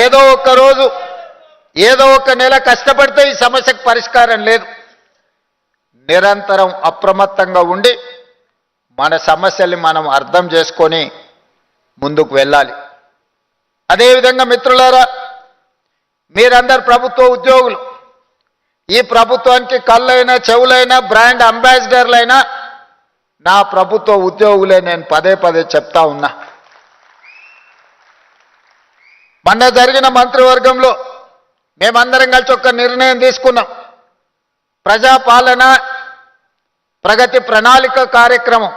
ఏదో ఒక రోజు ఏదో ఒక నెల కష్టపడితే ఈ సమస్యకు పరిష్కారం లేదు. నిరంతరం అప్రమత్తంగా ఉండి మన సమస్యల్ని మనం అర్థం చేసుకొని ముందుకు వెళ్ళాలి. అదేవిధంగా మిత్రులారా, మీరందరు ప్రభుత్వ ఉద్యోగులు. ఈ ప్రభుత్వానికి కళ్ళైనా చెవులైనా బ్రాండ్ అంబాసిడర్లైనా నా ప్రభుత్వ ఉద్యోగులే. నేను పదే పదే చెప్తా ఉన్నా. మొన్న జరిగిన మంత్రివర్గంలో మేమందరం కలిసి ఒక నిర్ణయం తీసుకున్నాం. ప్రజాపాలన ప్రగతి ప్రణాళిక కార్యక్రమం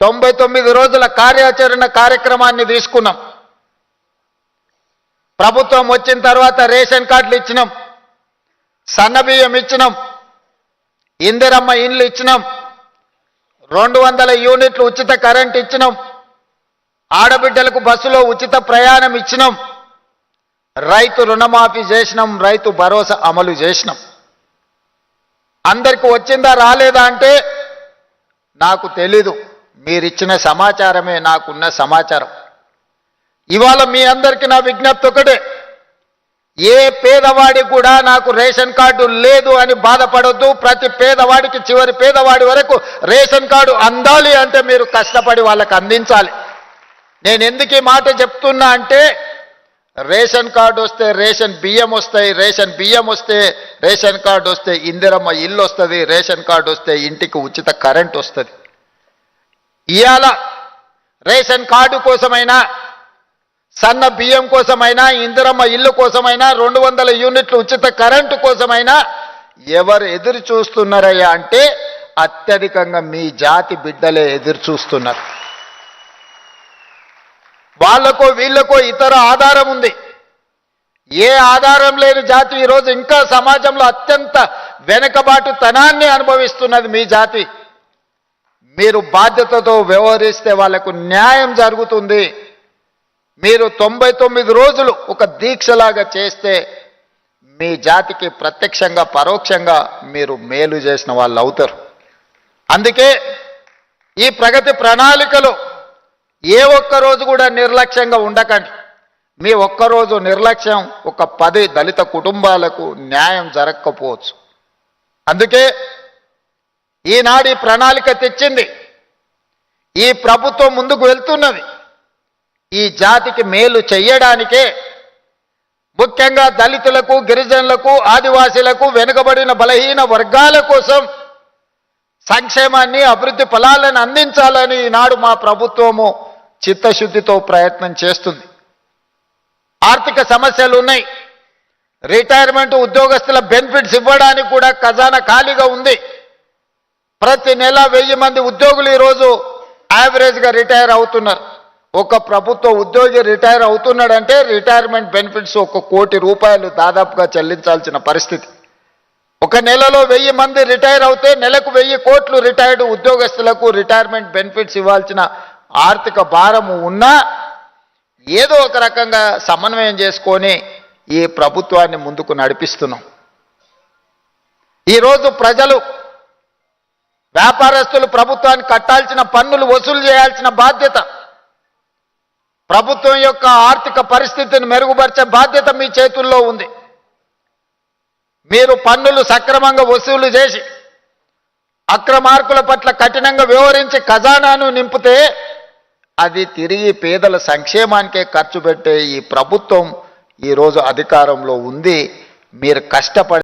99 రోజుల కార్యాచరణ కార్యక్రమాన్ని తీసుకున్నాం. ప్రభుత్వం వచ్చిన తర్వాత రేషన్ కార్డులు ఇచ్చినాం, సన్నబియ్యం ఇచ్చినాం, ఇందిరమ్మ ఇండ్లు ఇచ్చినాం, 200 యూనిట్లు ఉచిత కరెంట్ ఇచ్చినాం, ఆడబిడ్డలకు బస్సులో ఉచిత ప్రయాణం ఇచ్చినాం, రైతు రుణమాఫీ చేసినాం, రైతు భరోసా అమలు చేసినాం. అందరికీ వచ్చిందా రాలేదా అంటే నాకు తెలీదు. మీరిచ్చిన సమాచారమే నాకున్న సమాచారం. ఇవాళ మీ అందరికీ నా విజ్ఞప్తి ఒకటే, ఏ పేదవాడికి కూడా నాకు రేషన్ కార్డు లేదు అని బాధపడొద్దు. ప్రతి పేదవాడికి, చివరి పేదవాడి వరకు రేషన్ కార్డు అందాలి అంటే మీరు కష్టపడి వాళ్ళకి అందించాలి. నేను ఎందుకు ఈ మాట చెప్తున్నా అంటే, రేషన్ కార్డు వస్తే రేషన్ బియ్యం వస్తాయి, రేషన్ బియ్యం వస్తే రేషన్ కార్డు వస్తే ఇందిరమ్మ ఇల్లు వస్తుంది, రేషన్ కార్డు వస్తే ఇంటికి ఉచిత కరెంట్ వస్తుంది. ఇవాళ రేషన్ కార్డు కోసమైనా, సన్న బియ్యం కోసమైనా, ఇందిరమ్మ ఇల్లు కోసమైనా, 200 యూనిట్లు ఉచిత కరెంటు కోసమైనా ఎవరు ఎదురు చూస్తున్నారయ్యా అంటే అత్యధికంగా మీ జాతి బిడ్డలే ఎదురు చూస్తున్నారు. వాళ్ళకో వీళ్ళకో ఇతర ఆధారం ఉంది. ఏ ఆధారం లేని జాతి ఈరోజు ఇంకా సమాజంలో అత్యంత వెనుకబాటుతనాన్ని అనుభవిస్తున్నది మీ జాతి. మీరు బాధ్యతతో వ్యవహరిస్తే వాళ్లకు న్యాయం జరుగుతుంది. మీరు 99 రోజులు ఒక దీక్షలాగా చేస్తే మీ జాతికి ప్రత్యక్షంగా పరోక్షంగా మీరు మేలు చేసిన వాళ్ళు అవుతారు. అందుకే ఈ ప్రగతి ప్రణాళికలో ఏ ఒక్కరోజు కూడా నిర్లక్ష్యంగా ఉండకండి. మీ ఒక్కరోజు నిర్లక్ష్యం ఒక 10 దళిత కుటుంబాలకు న్యాయం జరగకపోవచ్చు. అందుకే ఈనాడు ఈ ప్రణాళిక తెచ్చింది. ఈ ప్రభుత్వం ముందుకు వెళ్తున్నది ఈ జాతికి మేలు చెయ్యడానికే. ముఖ్యంగా దళితులకు, గిరిజనులకు, ఆదివాసీలకు, వెనుకబడిన బలహీన వర్గాల కోసం సంక్షేమాన్ని, అభివృద్ధి ఫలాలను అందించాలని ఈనాడు మా ప్రభుత్వము చిత్తశుద్ధితో ప్రయత్నం చేస్తుంది. ఆర్థిక సమస్యలు ఉన్నాయి. రిటైర్మెంట్ ఉద్యోగస్తుల బెనిఫిట్స్ ఇవ్వడానికి కూడా ఖజానా ఖాళీగా ఉంది. ప్రతి నెల 1000 మంది ఉద్యోగులు ఈరోజు యావరేజ్గా రిటైర్ అవుతున్నారు. ఒక ప్రభుత్వ ఉద్యోగి రిటైర్ అవుతున్నాడంటే రిటైర్మెంట్ బెనిఫిట్స్ 1 కోటి రూపాయలు దాదాపుగా చెల్లించాల్సిన పరిస్థితి. ఒక నెలలో 1000 మంది రిటైర్ అవుతే నెలకు 1000 కోట్లు రిటైర్డ్ ఉద్యోగస్తులకు రిటైర్మెంట్ బెనిఫిట్స్ ఇవ్వాల్సిన ఆర్థిక భారము ఉన్నా ఏదో ఒక రకంగా సమన్వయం చేసుకొని ఈ ప్రభుత్వాన్ని ముందుకు నడిపిస్తున్నాం. ఈరోజు ప్రజలు, వ్యాపారస్తులు ప్రభుత్వానికి కట్టాల్సిన పన్నులు వసూలు చేయాల్సిన బాధ్యత, ప్రభుత్వం యొక్క ఆర్థిక పరిస్థితిని మెరుగుపరిచే బాధ్యత మీ చేతుల్లో ఉంది. మీరు పన్నులు సక్రమంగా వసూలు చేసి అక్రమార్కుల పట్ల కఠినంగా వ్యవహరించి ఖజానాను నింపితే అది తిరిగి పేదల సంక్షేమానికే ఖర్చు పెట్టే ఈ ప్రభుత్వం ఈరోజు అధికారంలో ఉంది. మీరు కష్టపడి